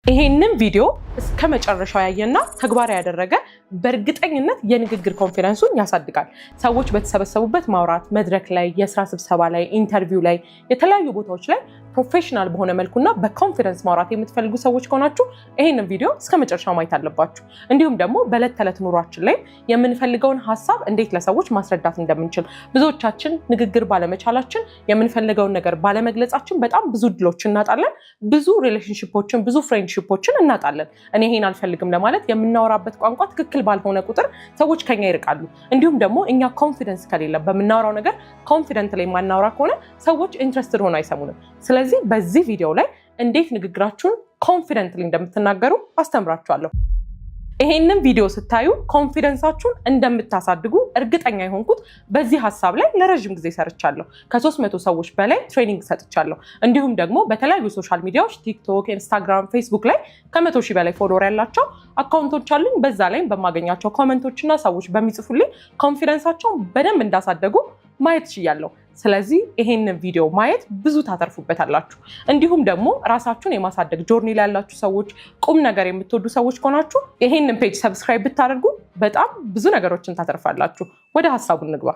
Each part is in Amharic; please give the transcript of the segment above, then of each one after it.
ይሄንን ቪዲዮ እስከ መጨረሻው ያየና ተግባራዊ ያደረገ በእርግጠኝነት የንግግር ኮንፊደንሱን ያሳድጋል። ሰዎች በተሰበሰቡበት ማውራት፣ መድረክ ላይ፣ የስራ ስብሰባ ላይ፣ ኢንተርቪው ላይ፣ የተለያዩ ቦታዎች ላይ ፕሮፌሽናል በሆነ መልኩና በኮንፊደንስ ማውራት የምትፈልጉ ሰዎች ከሆናችሁ ይሄንን ቪዲዮ እስከ መጨረሻው ማየት አለባችሁ። እንዲሁም ደግሞ በዕለት ተዕለት ኑሯችን ላይ የምንፈልገውን ሀሳብ እንዴት ለሰዎች ማስረዳት እንደምንችል፣ ብዙዎቻችን ንግግር ባለመቻላችን የምንፈልገውን ነገር ባለመግለጻችን በጣም ብዙ ድሎችን እናጣለን፣ ብዙ ሪሌሽንሺፖችን፣ ብዙ ፍሬንድሺፖችን እናጣለን። እኔ ይሄን አልፈልግም ለማለት የምናወራበት ቋንቋ ትክክል ባልሆነ ቁጥር ሰዎች ከኛ ይርቃሉ። እንዲሁም ደግሞ እኛ ኮንፊደንስ ከሌለ በምናወራው ነገር ኮንፊደንት ላይ ማናወራ ከሆነ ሰዎች ኢንትረስትድ ሆነው አይሰሙንም። ስለዚህ በዚህ ቪዲዮ ላይ እንዴት ንግግራችሁን ኮንፊደንትሊ እንደምትናገሩ አስተምራችኋለሁ። ይሄንን ቪዲዮ ስታዩ ኮንፊደንሳችሁን እንደምታሳድጉ እርግጠኛ የሆንኩት በዚህ ሐሳብ ላይ ለረጅም ጊዜ ሰርቻለሁ። ከ300 ሰዎች በላይ ትሬኒንግ ሰጥቻለሁ። እንዲሁም ደግሞ በተለያዩ ሶሻል ሚዲያዎች ቲክቶክ፣ ኢንስታግራም፣ ፌስቡክ ላይ ከ100 ሺህ በላይ ፎሎወር ያላቸው አካውንቶች አሉኝ። በዛ ላይ በማገኛቸው ኮሜንቶችና ሰዎች በሚጽፉልኝ ኮንፊደንሳቸውን በደንብ እንዳሳደጉ ማየት ችያለሁ። ስለዚህ ይሄንን ቪዲዮ ማየት ብዙ ታተርፉበታላችሁ። እንዲሁም ደግሞ ራሳችሁን የማሳደግ ጆርኒ ላይ ያላችሁ ሰዎች፣ ቁም ነገር የምትወዱ ሰዎች ከሆናችሁ ይሄንን ፔጅ ሰብስክራይብ ብታደርጉ በጣም ብዙ ነገሮችን ታተርፋላችሁ። ወደ ሐሳቡ እንግባ።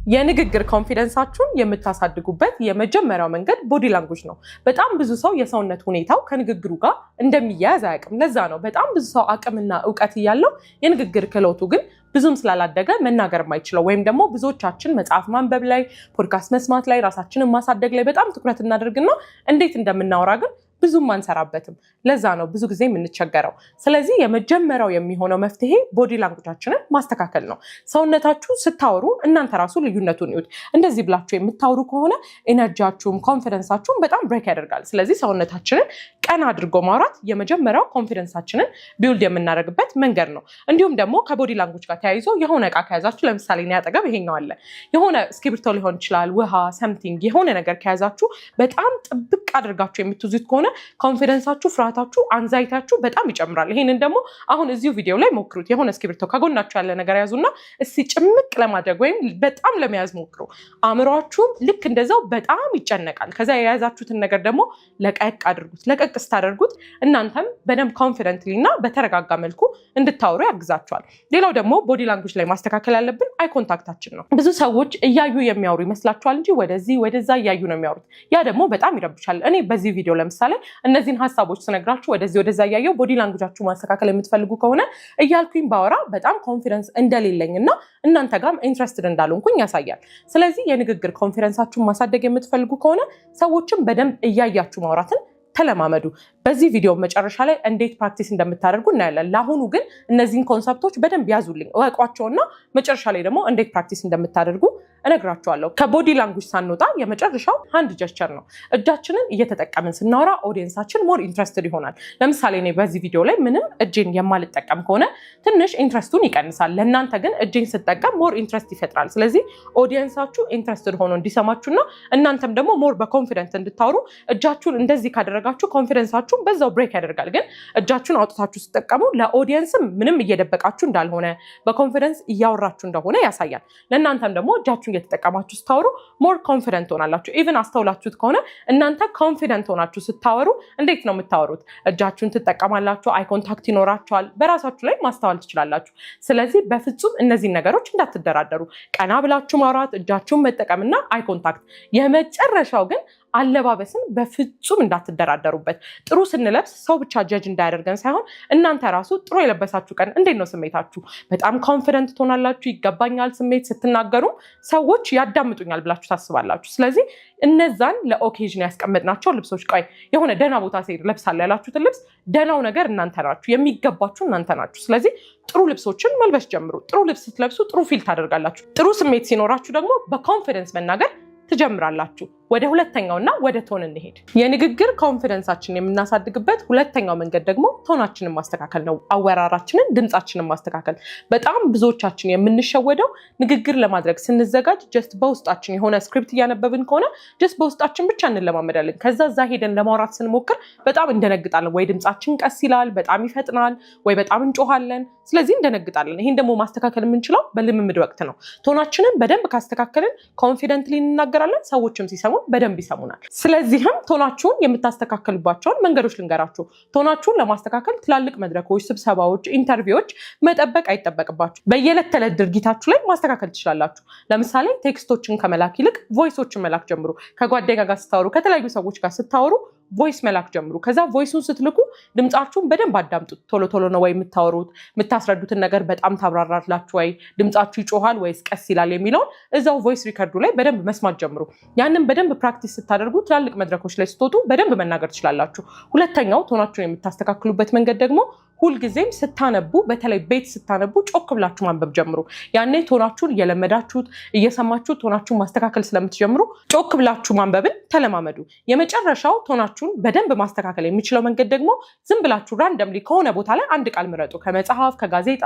የንግግር ኮንፊደንሳችሁን የምታሳድጉበት የመጀመሪያው መንገድ ቦዲ ላንጉጅ ነው። በጣም ብዙ ሰው የሰውነት ሁኔታው ከንግግሩ ጋር እንደሚያያዝ አያውቅም። ለዛ ነው በጣም ብዙ ሰው አቅምና እውቀት እያለው የንግግር ክህሎቱ ግን ብዙም ስላላደገ መናገር የማይችለው ወይም ደግሞ ብዙዎቻችን መጽሐፍ ማንበብ ላይ፣ ፖድካስት መስማት ላይ፣ ራሳችንን ማሳደግ ላይ በጣም ትኩረት እናደርግና እንዴት እንደምናወራ ግን ብዙም አንሰራበትም። ለዛ ነው ብዙ ጊዜ የምንቸገረው። ስለዚህ የመጀመሪያው የሚሆነው መፍትሄ ቦዲ ላንጉጃችንን ማስተካከል ነው። ሰውነታችሁ ስታወሩ እናንተ ራሱ ልዩነቱን ይዩት። እንደዚህ ብላችሁ የምታወሩ ከሆነ ኤነርጂያችሁም ኮንፊደንሳችሁም በጣም ብሬክ ያደርጋል። ስለዚህ ሰውነታችንን ቀና አድርጎ ማውራት የመጀመሪያው ኮንፊደንሳችንን ቢውልድ የምናደርግበት መንገድ ነው። እንዲሁም ደግሞ ከቦዲ ላንጉጅ ጋር ተያይዞ የሆነ እቃ ከያዛችሁ፣ ለምሳሌ እኔ አጠገብ ይሄኛው አለ፣ የሆነ እስክሪብቶ ሊሆን ይችላል፣ ውሃ፣ ሰምቲንግ የሆነ ነገር ከያዛችሁ በጣም ጥብቅ አድርጋችሁ የምትይዙት ከሆነ ኮንፊደንሳችሁ፣ ፍርሃታችሁ፣ አንዛይታችሁ በጣም ይጨምራል። ይሄንን ደግሞ አሁን እዚሁ ቪዲዮ ላይ ሞክሩት። የሆነ እስክሪብቶ ከጎናችሁ ያለ ነገር ያዙና እስቲ ጭምቅ ለማድረግ ወይም በጣም ለመያዝ ሞክሩ። አእምሯችሁም ልክ እንደዛው በጣም ይጨነቃል። ከዛ የያዛችሁትን ነገር ደግሞ ለቀቅ አድርጉት። ለቀቅ ስታደርጉት እናንተም በደንብ ኮንፊደንትሊ እና በተረጋጋ መልኩ እንድታወሩ ያግዛችኋል። ሌላው ደግሞ ቦዲ ላንጉጅ ላይ ማስተካከል ያለብን አይ ኮንታክታችን ነው። ብዙ ሰዎች እያዩ የሚያወሩ ይመስላችኋል እንጂ ወደዚህ ወደዛ እያዩ ነው የሚያወሩት። ያ ደግሞ በጣም ይረብሻል። እኔ በዚህ ቪዲዮ ለምሳሌ እነዚህን ሀሳቦች ስነግራችሁ ወደዚህ ወደዛ እያየው ቦዲ ላንጉጃችሁ ማስተካከል የምትፈልጉ ከሆነ እያልኩኝ ባወራ በጣም ኮንፊደንስ እንደሌለኝና እናንተ ጋርም ኢንትረስትድ እንዳልሆንኩኝ ያሳያል። ስለዚህ የንግግር ኮንፊደንሳችሁን ማሳደግ የምትፈልጉ ከሆነ ሰዎችን በደንብ እያያችሁ ማውራትን ተለማመዱ። በዚህ ቪዲዮ መጨረሻ ላይ እንዴት ፕራክቲስ እንደምታደርጉ እናያለን። ለአሁኑ ግን እነዚህን ኮንሰፕቶች በደንብ ያዙልኝ፣ እወቋቸውና መጨረሻ ላይ ደግሞ እንዴት ፕራክቲስ እንደምታደርጉ እነግራችኋለሁ። ከቦዲ ላንጉጅ ሳንወጣ የመጨረሻው ሃንድ ጀስቸር ነው። እጃችንን እየተጠቀምን ስናወራ ኦዲየንሳችን ሞር ኢንትረስትድ ይሆናል። ለምሳሌ እኔ በዚህ ቪዲዮ ላይ ምንም እጄን የማልጠቀም ከሆነ ትንሽ ኢንትረስቱን ይቀንሳል። ለእናንተ ግን እጄን ስጠቀም ሞር ኢንትረስት ይፈጥራል። ስለዚህ ኦዲየንሳችሁ ኢንትረስትድ ሆኖ እንዲሰማችሁና እናንተም ደግሞ ሞር በኮንፊደንስ እንድታወሩ እጃችሁን እንደዚህ ካደረጋችሁ ኮንፊደንሳችሁን በዛው ብሬክ ያደርጋል። ግን እጃችሁን አውጥታችሁ ስትጠቀሙ ለኦዲየንስም ምንም እየደበቃችሁ እንዳልሆነ በኮንፊደንስ እያወራችሁ እንደሆነ ያሳያል። ለእናንተም ደግሞ እጃችሁን እየተጠቀማችሁ ስታወሩ ሞር ኮንፊደንት ሆናላችሁ። ኢቭን አስተውላችሁት ከሆነ እናንተ ኮንፊደንት ሆናችሁ ስታወሩ እንዴት ነው የምታወሩት? እጃችሁን ትጠቀማላችሁ፣ አይ ኮንታክት ይኖራችኋል፣ በራሳችሁ ላይ ማስተዋል ትችላላችሁ። ስለዚህ በፍጹም እነዚህን ነገሮች እንዳትደራደሩ። ቀና ብላችሁ ማውራት፣ እጃችሁን መጠቀምና አይ ኮንታክት። የመጨረሻው ግን አለባበስን በፍጹም እንዳትደራደሩበት። ጥሩ ስንለብስ ሰው ብቻ ጀጅ እንዳያደርገን ሳይሆን እናንተ ራሱ ጥሩ የለበሳችሁ ቀን እንዴት ነው ስሜታችሁ? በጣም ኮንፊደንት ትሆናላችሁ። ይገባኛል ስሜት ስትናገሩ ሰዎች ያዳምጡኛል ብላችሁ ታስባላችሁ። ስለዚህ እነዛን ለኦኬዥን ያስቀመጥናቸው ልብሶች፣ ቆይ የሆነ ደህና ቦታ ሲሄድ ለብሳለሁ ያላችሁትን ልብስ ደህናው ነገር እናንተ ናችሁ፣ የሚገባችሁ እናንተ ናችሁ። ስለዚህ ጥሩ ልብሶችን መልበስ ጀምሩ። ጥሩ ልብስ ስትለብሱ ጥሩ ፊል ታደርጋላችሁ። ጥሩ ስሜት ሲኖራችሁ ደግሞ በኮንፊደንስ መናገር ትጀምራላችሁ። ወደ ሁለተኛውና ወደ ቶን እንሄድ። የንግግር ኮንፊደንሳችንን የምናሳድግበት ሁለተኛው መንገድ ደግሞ ቶናችንን ማስተካከል ነው። አወራራችንን፣ ድምጻችንን ማስተካከል። በጣም ብዙዎቻችን የምንሸወደው ንግግር ለማድረግ ስንዘጋጅ ጀስት በውስጣችን የሆነ ስክሪፕት እያነበብን ከሆነ ጀስት በውስጣችን ብቻ እንለማመዳለን። ከዛ እዛ ሄደን ለማውራት ስንሞክር በጣም እንደነግጣለን። ወይ ድምጻችን ቀስ ይላል፣ በጣም ይፈጥናል፣ ወይ በጣም እንጮሃለን። ስለዚህ እንደነግጣለን። ይሄን ደግሞ ማስተካከል የምንችለው በልምምድ ወቅት ነው። ቶናችንን በደንብ ካስተካከልን ኮንፊደንትሊ እንናገራለን። ሰዎችም ሲሰሙ ድምጻቸውን በደንብ ይሰሙናል። ስለዚህም ቶናችሁን የምታስተካክሉባቸውን መንገዶች ልንገራችሁ። ቶናችሁን ለማስተካከል ትላልቅ መድረኮች፣ ስብሰባዎች፣ ኢንተርቪዎች መጠበቅ አይጠበቅባችሁ። በየዕለት ተዕለት ድርጊታችሁ ላይ ማስተካከል ትችላላችሁ። ለምሳሌ ቴክስቶችን ከመላክ ይልቅ ቮይሶችን መላክ ጀምሩ። ከጓደኛ ጋር ስታወሩ፣ ከተለያዩ ሰዎች ጋር ስታወሩ ቮይስ መላክ ጀምሩ። ከዛ ቮይሱን ስትልኩ ድምጻችሁን በደንብ አዳምጡት። ቶሎ ቶሎ ነው ወይ የምታወሩት? የምታስረዱትን ነገር በጣም ታብራራላችሁ ወይ? ድምጻችሁ ይጮሃል ወይስ ቀስ ይላል የሚለውን እዛው ቮይስ ሪከርዱ ላይ በደንብ መስማት ጀምሩ። ያንን በደንብ ፕራክቲስ ስታደርጉ ትላልቅ መድረኮች ላይ ስትወጡ በደንብ መናገር ትችላላችሁ። ሁለተኛው ቶናችሁን የምታስተካክሉበት መንገድ ደግሞ ሁልጊዜም ስታነቡ፣ በተለይ ቤት ስታነቡ ጮክ ብላችሁ ማንበብ ጀምሩ። ያኔ ቶናችሁን እየለመዳችሁት እየሰማችሁት ቶናችሁን ማስተካከል ስለምትጀምሩ ጮክ ብላችሁ ማንበብን ተለማመዱ። የመጨረሻው ቶናችሁን በደንብ ማስተካከል የሚችለው መንገድ ደግሞ ዝም ብላችሁ ራንደምሊ ከሆነ ቦታ ላይ አንድ ቃል ምረጡ። ከመጽሐፍ፣ ከጋዜጣ፣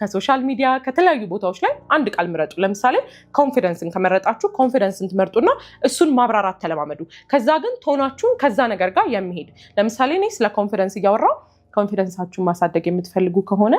ከሶሻል ሚዲያ፣ ከተለያዩ ቦታዎች ላይ አንድ ቃል ምረጡ። ለምሳሌ ኮንፊደንስን ከመረጣችሁ ኮንፊደንስን ትመርጡና እሱን ማብራራት ተለማመዱ። ከዛ ግን ቶናችሁን ከዛ ነገር ጋር የሚሄድ ለምሳሌ እኔ ስለ ኮንፊደንስ እያወራሁ ኮንፊደንሳችሁን ማሳደግ የምትፈልጉ ከሆነ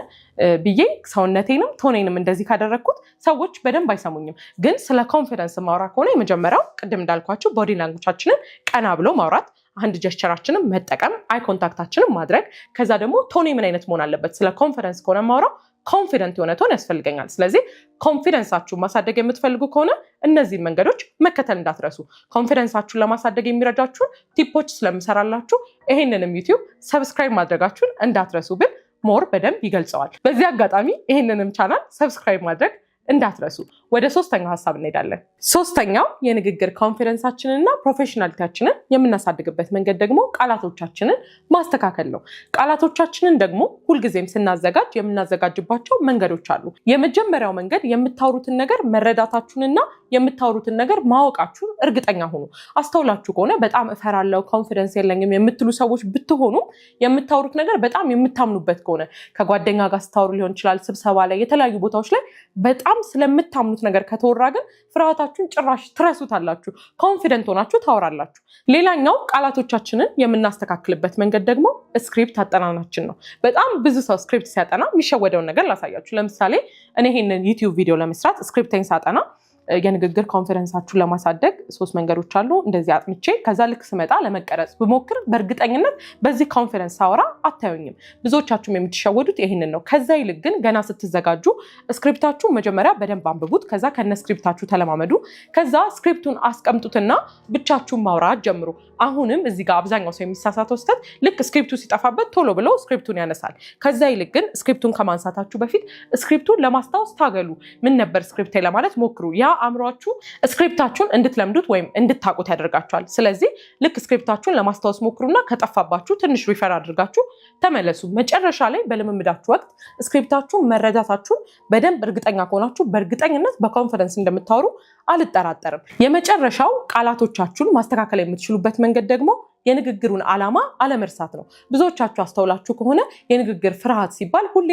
ብዬ ሰውነቴንም ቶኔንም እንደዚህ ካደረግኩት ሰዎች በደንብ አይሰሙኝም። ግን ስለ ኮንፊደንስ ማውራ ከሆነ የመጀመሪያው ቅድም እንዳልኳችሁ ቦዲ ላንጉጃችንን ቀና ብሎ ማውራት፣ አንድ ጀስቸራችንን መጠቀም፣ አይ ኮንታክታችንን ማድረግ፣ ከዛ ደግሞ ቶኔ ምን አይነት መሆን አለበት። ስለ ኮንፊደንስ ከሆነ ማውራው ኮንፊደንት የሆነ ቶን ያስፈልገኛል። ስለዚህ ኮንፊደንሳችሁን ማሳደግ የምትፈልጉ ከሆነ እነዚህን መንገዶች መከተል እንዳትረሱ። ኮንፊደንሳችሁን ለማሳደግ የሚረዳችሁን ቲፖች ስለምሰራላችሁ ይሄንንም ዩቲዩብ ሰብስክራይብ ማድረጋችሁን እንዳትረሱ ብል ሞር በደንብ ይገልጸዋል። በዚህ አጋጣሚ ይሄንንም ቻናል ሰብስክራይብ ማድረግ እንዳትረሱ። ወደ ሶስተኛው ሀሳብ እንሄዳለን። ሶስተኛው የንግግር ኮንፊደንሳችንንና ፕሮፌሽናሊቲያችንን የምናሳድግበት መንገድ ደግሞ ቃላቶቻችንን ማስተካከል ነው። ቃላቶቻችንን ደግሞ ሁልጊዜም ስናዘጋጅ የምናዘጋጅባቸው መንገዶች አሉ። የመጀመሪያው መንገድ የምታወሩትን ነገር መረዳታችሁንና የምታወሩትን ነገር ማወቃችሁን እርግጠኛ ሁኑ። አስተውላችሁ ከሆነ በጣም እፈራለሁ፣ ኮንፊደንስ የለኝም የምትሉ ሰዎች ብትሆኑም የምታወሩት ነገር በጣም የምታምኑበት ከሆነ ከጓደኛ ጋር ስታወሩ ሊሆን ይችላል፣ ስብሰባ ላይ፣ የተለያዩ ቦታዎች ላይ በጣም ስለምታምኑት ነገር ከተወራ ግን ፍርሃታችሁን ጭራሽ ትረሱታላችሁ። ኮንፊደንት ሆናችሁ ታወራላችሁ። ሌላኛው ቃላቶቻችንን የምናስተካክልበት መንገድ ደግሞ ስክሪፕት አጠናናችን ነው። በጣም ብዙ ሰው ስክሪፕት ሲያጠና የሚሸወደውን ነገር ላሳያችሁ። ለምሳሌ እኔ ይሄንን ዩቲዩብ ቪዲዮ ለመስራት ስክሪፕቴን ሳጠና የንግግር ኮንፊደንሳችሁን ለማሳደግ 3 መንገዶች አሉ። እንደዚህ አጥንቼ ከዛ ልክ ስመጣ ለመቀረጽ ብሞክር በእርግጠኝነት በዚህ ኮንፊደንስ አወራ አታዩኝም። ብዙዎቻችሁም የምትሸወዱት ይሄንን ነው። ከዛ ይልቅ ግን ገና ስትዘጋጁ ስክሪፕታችሁ መጀመሪያ በደንብ አንብቡት። ከዛ ከነ ስክሪፕታችሁ ተለማመዱ። ከዛ ስክሪፕቱን አስቀምጡትና ብቻችሁን ማውራት ጀምሩ። አሁንም እዚህ ጋር አብዛኛው ሰው የሚሳሳተው ስህተት ልክ ስክሪፕቱ ሲጠፋበት ቶሎ ብሎ ስክሪፕቱን ያነሳል። ከዛ ይልቅ ግን ስክሪፕቱን ከማንሳታችሁ በፊት ስክሪፕቱን ለማስታወስ ታገሉ። ምን ነበር ስክሪፕቴ ለማለት ሞክሩ። ያ አእምሯችሁ ስክሪፕታችሁን እንድትለምዱት ወይም እንድታውቁት ያደርጋችኋል። ስለዚህ ልክ ስክሪፕታችሁን ለማስታወስ ሞክሩና ከጠፋባችሁ ትንሽ ሪፈር አድርጋችሁ ተመለሱ። መጨረሻ ላይ በልምምዳችሁ ወቅት ስክሪፕታችሁን መረዳታችሁን በደንብ እርግጠኛ ከሆናችሁ በእርግጠኝነት በኮንፊደንስ እንደምታወሩ አልጠራጠርም። የመጨረሻው ቃላቶቻችሁን ማስተካከል የምትችሉበት መንገድ ደግሞ የንግግሩን ዓላማ አለመርሳት ነው። ብዙዎቻችሁ አስተውላችሁ ከሆነ የንግግር ፍርሃት ሲባል ሁሌ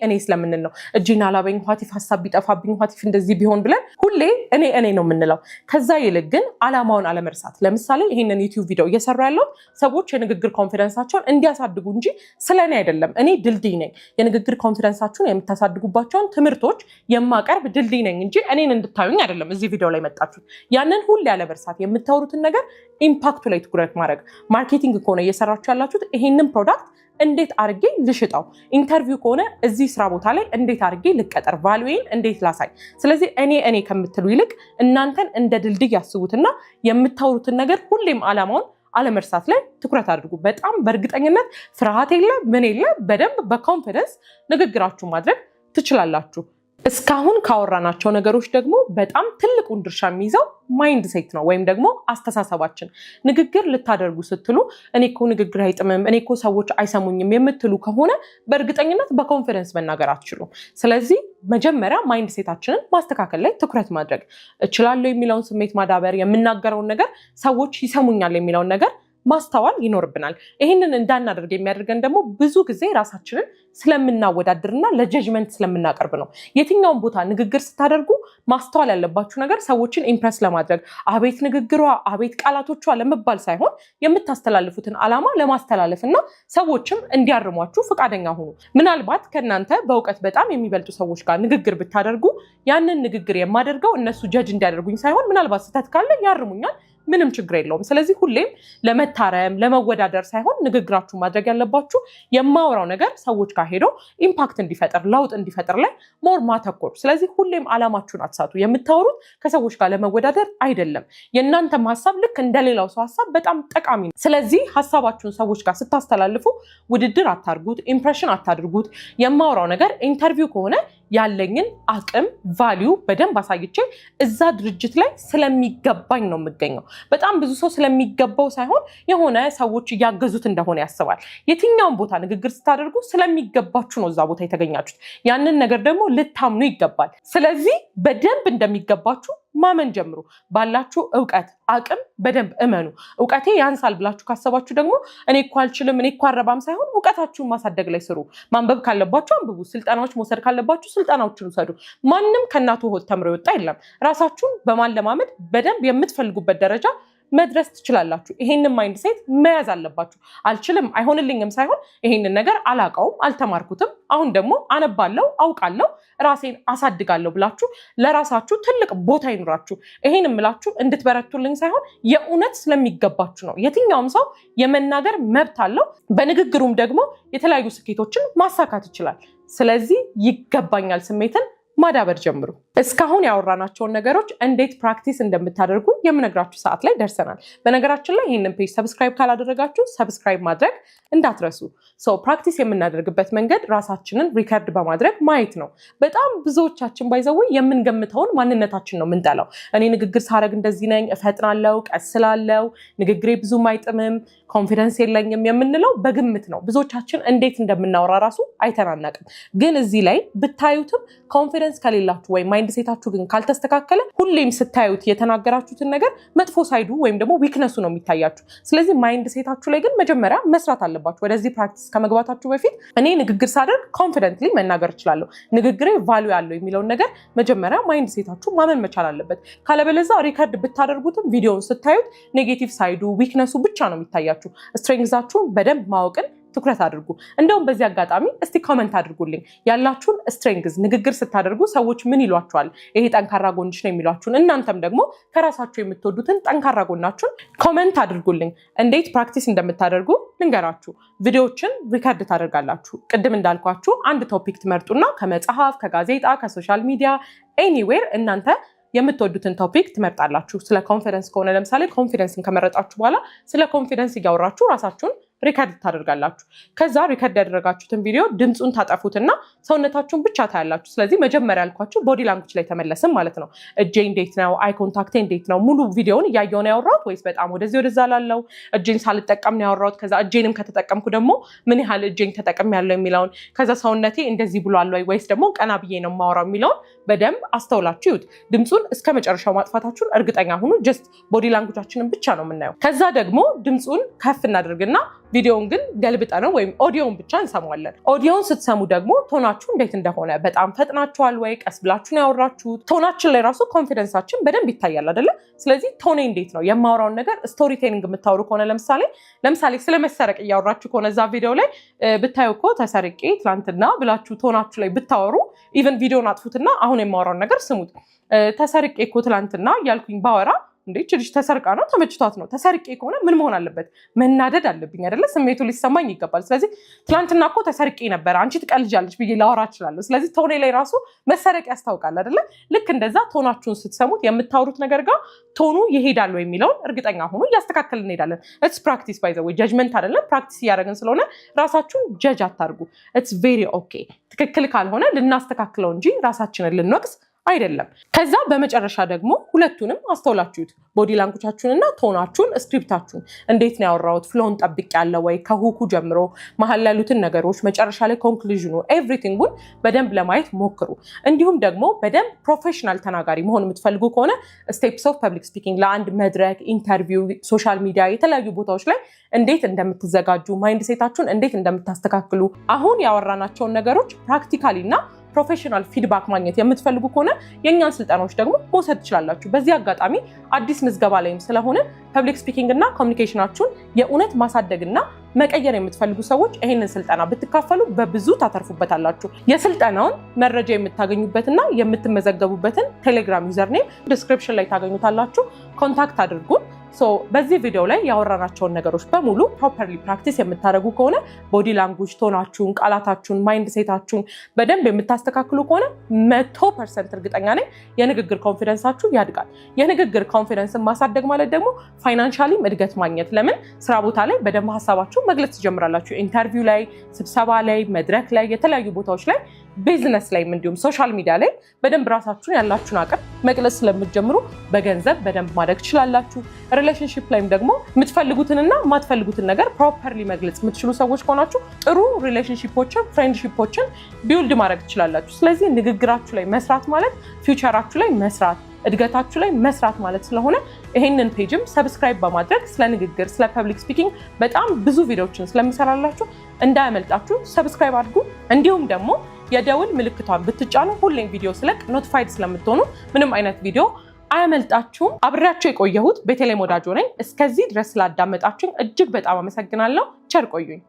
እኔ ስለምንል ነው። እጅና ላበኝ ኋቲፍ ሀሳብ ቢጠፋብኝ ኋቲፍ እንደዚህ ቢሆን ብለን ሁሌ እኔ ነው የምንለው። ከዛ ይልቅ ግን ዓላማውን አለመርሳት። ለምሳሌ ይሄንን ዩቲዩብ ቪዲዮ እየሰራ ያለው ሰዎች የንግግር ኮንፊደንሳቸውን እንዲያሳድጉ እንጂ ስለኔ አይደለም። እኔ ድልድይ ነኝ። የንግግር ኮንፊደንሳችሁን የምታሳድጉባቸውን ትምህርቶች የማቀርብ ድልድይ ነኝ እንጂ እኔን እንድታዩኝ አይደለም እዚህ ቪዲዮ ላይ መጣችሁት። ያንን ሁሌ አለመርሳት፣ የምታወሩትን ነገር ኢምፓክቱ ላይ ትኩረት ማድረግ። ማርኬቲንግ ከሆነ እየሰራችሁ ያላችሁት ይሄንን ፕሮዳክት እንዴት አድርጌ ልሽጣው፣ ኢንተርቪው ከሆነ እዚህ ስራ ቦታ ላይ እንዴት አድርጌ ልቀጠር፣ ቫልዩን እንዴት ላሳይ። ስለዚህ እኔ ከምትሉ ይልቅ እናንተን እንደ ድልድይ ያስቡትና የምታወሩትን ነገር ሁሌም ዓላማውን አለመርሳት ላይ ትኩረት አድርጉ። በጣም በእርግጠኝነት ፍርሃት የለ ምን የለ በደንብ በኮንፊደንስ ንግግራችሁ ማድረግ ትችላላችሁ። እስካሁን ካወራናቸው ነገሮች ደግሞ በጣም ትልቁን ድርሻ የሚይዘው ማይንድ ሴት ነው፣ ወይም ደግሞ አስተሳሰባችን። ንግግር ልታደርጉ ስትሉ እኔ እኮ ንግግር አይጥምም፣ እኔ እኮ ሰዎች አይሰሙኝም የምትሉ ከሆነ በእርግጠኝነት በኮንፊደንስ መናገር አትችሉም። ስለዚህ መጀመሪያ ማይንድ ሴታችንን ማስተካከል ላይ ትኩረት ማድረግ፣ እችላለሁ የሚለውን ስሜት ማዳበር፣ የምናገረውን ነገር ሰዎች ይሰሙኛል የሚለውን ነገር ማስተዋል ይኖርብናል። ይህንን እንዳናደርግ የሚያደርገን ደግሞ ብዙ ጊዜ ራሳችንን ስለምናወዳድርና ለጀጅመንት ስለምናቀርብ ነው። የትኛውን ቦታ ንግግር ስታደርጉ ማስተዋል ያለባችሁ ነገር ሰዎችን ኢምፕረስ ለማድረግ አቤት ንግግሯ፣ አቤት ቃላቶቿ ለመባል ሳይሆን የምታስተላልፉትን ዓላማ ለማስተላለፍ እና ሰዎችም እንዲያርሟችሁ ፈቃደኛ ሁኑ። ምናልባት ከእናንተ በእውቀት በጣም የሚበልጡ ሰዎች ጋር ንግግር ብታደርጉ ያንን ንግግር የማደርገው እነሱ ጀጅ እንዲያደርጉኝ ሳይሆን ምናልባት ስህተት ካለ ያርሙኛል፣ ምንም ችግር የለውም። ስለዚህ ሁሌም ለመታረም ለመወዳደር ሳይሆን ንግግራችሁ ማድረግ ያለባችሁ የማወራው ነገር ሰዎች ጋር ሄዶ ኢምፓክት እንዲፈጥር ለውጥ እንዲፈጥር ላይ ሞር ማተኮር። ስለዚህ ሁሌም አላማችሁን አትሳቱ። የምታወሩት ከሰዎች ጋር ለመወዳደር አይደለም። የእናንተም ሀሳብ ልክ እንደሌላው ሰው ሀሳብ በጣም ጠቃሚ ነው። ስለዚህ ሀሳባችሁን ሰዎች ጋር ስታስተላልፉ ውድድር አታድርጉት፣ ኢምፕሬሽን አታድርጉት። የማወራው ነገር ኢንተርቪው ከሆነ ያለኝን አቅም ቫልዩ በደንብ አሳይቼ እዛ ድርጅት ላይ ስለሚገባኝ ነው የምገኘው። በጣም ብዙ ሰው ስለሚገባው ሳይሆን የሆነ ሰዎች እያገዙት እንደሆነ ያስባል። የትኛውን ቦታ ንግግር ስታደርጉ ስለሚገባችሁ ነው እዛ ቦታ የተገኛችሁት። ያንን ነገር ደግሞ ልታምኑ ይገባል። ስለዚህ በደንብ እንደሚገባችሁ ማመን ጀምሩ። ባላችሁ እውቀት አቅም በደንብ እመኑ። እውቀቴ ያንሳል ብላችሁ ካሰባችሁ ደግሞ እኔ እኮ አልችልም እኔ እኮ አረባም ሳይሆን እውቀታችሁን ማሳደግ ላይ ስሩ። ማንበብ ካለባችሁ አንብቡ። ስልጠናዎች መውሰድ ካለባችሁ ስልጠናዎችን ውሰዱ። ማንም ከእናቱ ሆድ ተምሮ ይወጣ የለም። ራሳችሁን በማለማመድ በደንብ የምትፈልጉበት ደረጃ መድረስ ትችላላችሁ። ይሄንን ማይንድ ሴት መያዝ አለባችሁ። አልችልም አይሆንልኝም ሳይሆን ይሄንን ነገር አላውቀውም አልተማርኩትም፣ አሁን ደግሞ አነባለሁ አውቃለሁ ራሴን አሳድጋለሁ ብላችሁ ለራሳችሁ ትልቅ ቦታ ይኑራችሁ። ይሄን የምላችሁ እንድትበረቱልኝ ሳይሆን የእውነት ስለሚገባችሁ ነው። የትኛውም ሰው የመናገር መብት አለው። በንግግሩም ደግሞ የተለያዩ ስኬቶችን ማሳካት ይችላል። ስለዚህ ይገባኛል ስሜትን ማዳበር ጀምሩ። እስካሁን ያወራናቸውን ነገሮች እንዴት ፕራክቲስ እንደምታደርጉ የምነግራችሁ ሰዓት ላይ ደርሰናል። በነገራችን ላይ ይህንን ፔጅ ሰብስክራይብ ካላደረጋችሁ ሰብስክራይብ ማድረግ እንዳትረሱ። ፕራክቲስ የምናደርግበት መንገድ ራሳችንን ሪከርድ በማድረግ ማየት ነው። በጣም ብዙዎቻችን ባይዘው የምንገምተውን ማንነታችን ነው የምንጠላው። እኔ ንግግር ሳረግ እንደዚህ ነኝ፣ እፈጥናለሁ፣ ቀስላለሁ፣ ንግግሬ ብዙም አይጥምም፣ ኮንፊደንስ የለኝም የምንለው በግምት ነው። ብዙዎቻችን እንዴት እንደምናወራ ራሱ አይተናናቅም። ግን እዚህ ላይ ብታዩትም ኮንፊደንስ ከሌላችሁ ወይም ማይንድ ሴታችሁ ግን ካልተስተካከለ ሁሌም ስታዩት የተናገራችሁትን ነገር መጥፎ ሳይዱ ወይም ደግሞ ዊክነሱ ነው የሚታያችሁ። ስለዚህ ማይንድ ሴታችሁ ላይ ግን መጀመሪያ መስራት አለባችሁ። ወደዚህ ፕራክቲስ ከመግባታችሁ በፊት እኔ ንግግር ሳደርግ ኮንፊደንትሊ መናገር እችላለሁ፣ ንግግሬ ቫልዩ ያለው የሚለውን ነገር መጀመሪያ ማይንድ ሴታችሁ ማመን መቻል አለበት። ካለበለዚያ ሪከርድ ብታደርጉትም ቪዲዮውን ስታዩት ኔጌቲቭ ሳይዱ ዊክነሱ ብቻ ነው የሚታያችሁ። ስትሬንግዛችሁን በደንብ ማወቅን ትኩረት አድርጉ። እንደውም በዚህ አጋጣሚ እስቲ ኮሜንት አድርጉልኝ ያላችሁን ስትሬንግዝ። ንግግር ስታደርጉ ሰዎች ምን ይሏችኋል? ይሄ ጠንካራ ጎንሽ ነው የሚሏችሁን፣ እናንተም ደግሞ ከራሳችሁ የምትወዱትን ጠንካራ ጎናችሁን ኮሜንት አድርጉልኝ። እንዴት ፕራክቲስ እንደምታደርጉ ልንገራችሁ። ቪዲዮዎችን ሪከርድ ታደርጋላችሁ። ቅድም እንዳልኳችሁ አንድ ቶፒክ ትመርጡና ከመጽሐፍ፣ ከጋዜጣ፣ ከሶሻል ሚዲያ ኤኒዌር እናንተ የምትወዱትን ቶፒክ ትመርጣላችሁ። ስለ ኮንፊደንስ ከሆነ ለምሳሌ ኮንፊደንስን ከመረጣችሁ በኋላ ስለ ኮንፊደንስ እያወራችሁ ራሳችሁን ሪከርድ ታደርጋላችሁ። ከዛ ሪከርድ ያደረጋችሁትን ቪዲዮ ድምፁን ታጠፉትና ሰውነታችሁን ብቻ ታያላችሁ። ስለዚህ መጀመሪያ ያልኳችሁ ቦዲ ላንጉጅ ላይ ተመለስም ማለት ነው። እጄ እንዴት ነው? አይ ኮንታክቴ እንዴት ነው? ሙሉ ቪዲዮውን እያየሁ ነው ያወራሁት ወይስ በጣም ወደዚህ ወደዛ ላለው እጄን ሳልጠቀም ነው ያወራሁት? ከዛ እጄንም ከተጠቀምኩ ደግሞ ምን ያህል እጄን ተጠቅም ያለው የሚለውን፣ ከዛ ሰውነቴ እንደዚህ ብሏል ወይስ ደግሞ ቀና ብዬ ነው የማወራው የሚለውን በደንብ አስተውላችሁ ይዩት። ድምፁን እስከ መጨረሻው ማጥፋታችሁን እርግጠኛ ሁኑ። ጀስት ቦዲ ላንጉጃችንን ብቻ ነው የምናየው። ከዛ ደግሞ ድምፁን ከፍ እናደርግና ቪዲዮውን ግን ገልብጠ ነው ወይም ኦዲዮን ብቻ እንሰማለን። ኦዲዮን ስትሰሙ ደግሞ ቶናችሁ እንዴት እንደሆነ፣ በጣም ፈጥናችኋል ወይ ቀስ ብላችሁን ያወራችሁት፣ ቶናችን ላይ ራሱ ኮንፊደንሳችን በደንብ ይታያል አይደለ? ስለዚህ ቶኔ እንዴት ነው የማወራውን ነገር ስቶሪ ቴሊንግ የምታወሩ ከሆነ ለምሳሌ ስለመሰረቅ እያወራችሁ ከሆነ እዛ ቪዲዮ ላይ ብታዩ እኮ ተሰርቄ ትላንትና ብላችሁ ቶናችሁ ላይ ብታወሩ ኢቨን ቪዲዮን አጥፉትና አሁን የማወራውን ነገር ስሙት። ተሰርቄ እኮ ትላንትና እያልኩኝ ባወራ እንዴ ልጅ ተሰርቃ ነው ተመችቷት ነው። ተሰርቄ ከሆነ ምን መሆን አለበት? መናደድ አለብኝ አይደለ? ስሜቱ ሊሰማኝ ይገባል። ስለዚህ ትላንትና እኮ ተሰርቄ ነበር አንቺ ትቀልጃለች ብዬ ላወራ እችላለሁ። ስለዚህ ቶኔ ላይ ራሱ መሰረቅ ያስታውቃል አይደለ? ልክ እንደዛ ቶናችሁን ስትሰሙት የምታወሩት ነገር ጋር ቶኑ ይሄዳል የሚለውን እርግጠኛ ሆኑ እያስተካከልን እንሄዳለን። ኢትስ ፕራክቲስ ባይ ዘ ዌይ ጀጅመንት አይደለም። ፕራክቲስ እያደረግን ስለሆነ ራሳችሁን ጀጅ አታርጉ። ኢትስ ቬሪ ኦኬ። ትክክል ካልሆነ ልናስተካክለው እንጂ ራሳችንን ልንወቅስ አይደለም። ከዛ በመጨረሻ ደግሞ ሁለቱንም አስተውላችሁት። ቦዲ ላንጉጃችሁንና ቶናችሁን፣ ስክሪፕታችሁን እንዴት ነው ያወራሁት? ፍሎውን ጠብቅ ያለ ወይ? ከሁኩ ጀምሮ መሀል ላይ ያሉትን ነገሮች መጨረሻ ላይ ኮንክሉዥኑ ኤቭሪቲንጉን በደንብ ለማየት ሞክሩ። እንዲሁም ደግሞ በደንብ ፕሮፌሽናል ተናጋሪ መሆን የምትፈልጉ ከሆነ ስቴፕስ ኦፍ ፐብሊክ ስፒኪንግ ለአንድ መድረክ፣ ኢንተርቪው፣ ሶሻል ሚዲያ የተለያዩ ቦታዎች ላይ እንዴት እንደምትዘጋጁ፣ ማይንድ ሴታችሁን እንዴት እንደምታስተካክሉ አሁን ያወራናቸውን ነገሮች ፕራክቲካሊ እና ፕሮፌሽናል ፊድባክ ማግኘት የምትፈልጉ ከሆነ የእኛን ስልጠናዎች ደግሞ መውሰድ ትችላላችሁ። በዚህ አጋጣሚ አዲስ ምዝገባ ላይም ስለሆነ ፐብሊክ ስፒኪንግ እና ኮሚኒኬሽናችሁን የእውነት ማሳደግና መቀየር የምትፈልጉ ሰዎች ይህንን ስልጠና ብትካፈሉ በብዙ ታተርፉበታላችሁ። የስልጠናውን መረጃ የምታገኙበትና የምትመዘገቡበትን ቴሌግራም ዩዘርኔም ዲስክሪፕሽን ላይ ታገኙታላችሁ። ኮንታክት አድርጉን። በዚህ ቪዲዮ ላይ ያወራናቸውን ነገሮች በሙሉ ፕሮፐርሊ ፕራክቲስ የምታደርጉ ከሆነ ቦዲ ላንጉጅ ቶናችሁን፣ ቃላታችሁን፣ ማይንድ ሴታችሁን በደንብ የምታስተካክሉ ከሆነ 100% እርግጠኛ ነኝ የንግግር ኮንፊደንሳችሁ ያድጋል። የንግግር ኮንፊደንስን ማሳደግ ማለት ደግሞ ፋይናንሻሊ እድገት ማግኘት። ለምን ስራ ቦታ ላይ በደንብ ሀሳባችሁን መግለጽ ትጀምራላችሁ። ኢንተርቪው ላይ፣ ስብሰባ ላይ፣ መድረክ ላይ፣ የተለያዩ ቦታዎች ላይ፣ ቢዝነስ ላይ እንዲሁም ሶሻል ሚዲያ ላይ በደንብ ራሳችሁን ያላችሁን አቅም መግለጽ ስለምትጀምሩ በገንዘብ በደንብ ማደግ ትችላላችሁ። ሪሌሽንሺፕ ላይም ደግሞ የምትፈልጉትንና የማትፈልጉትን ነገር ፕሮፐርሊ መግለጽ የምትችሉ ሰዎች ከሆናችሁ ጥሩ ሪሌሽንሺፖችን፣ ፍሬንድሺፖችን ቢውልድ ማድረግ ትችላላችሁ። ስለዚህ ንግግራችሁ ላይ መስራት ማለት ፊውቸራችሁ ላይ መስራት፣ እድገታችሁ ላይ መስራት ማለት ስለሆነ ይሄንን ፔጅም ሰብስክራይብ በማድረግ ስለ ንግግር፣ ስለ ፐብሊክ ስፒኪንግ በጣም ብዙ ቪዲዮዎችን ስለምሰራላችሁ እንዳያመልጣችሁ ሰብስክራይብ አድርጉ። እንዲሁም ደግሞ የደውል ምልክቷን ብትጫኑ ሁሌም ቪዲዮ ስለቅ ኖቲፋይድ ስለምትሆኑ ምንም አይነት ቪዲዮ አያመልጣችሁም። አብሬያችሁ የቆየሁት ቤተልሔም ወዳጆ ነኝ። እስከዚህ ድረስ ስላዳመጣችሁኝ እጅግ በጣም አመሰግናለሁ። ቸር ቆዩኝ።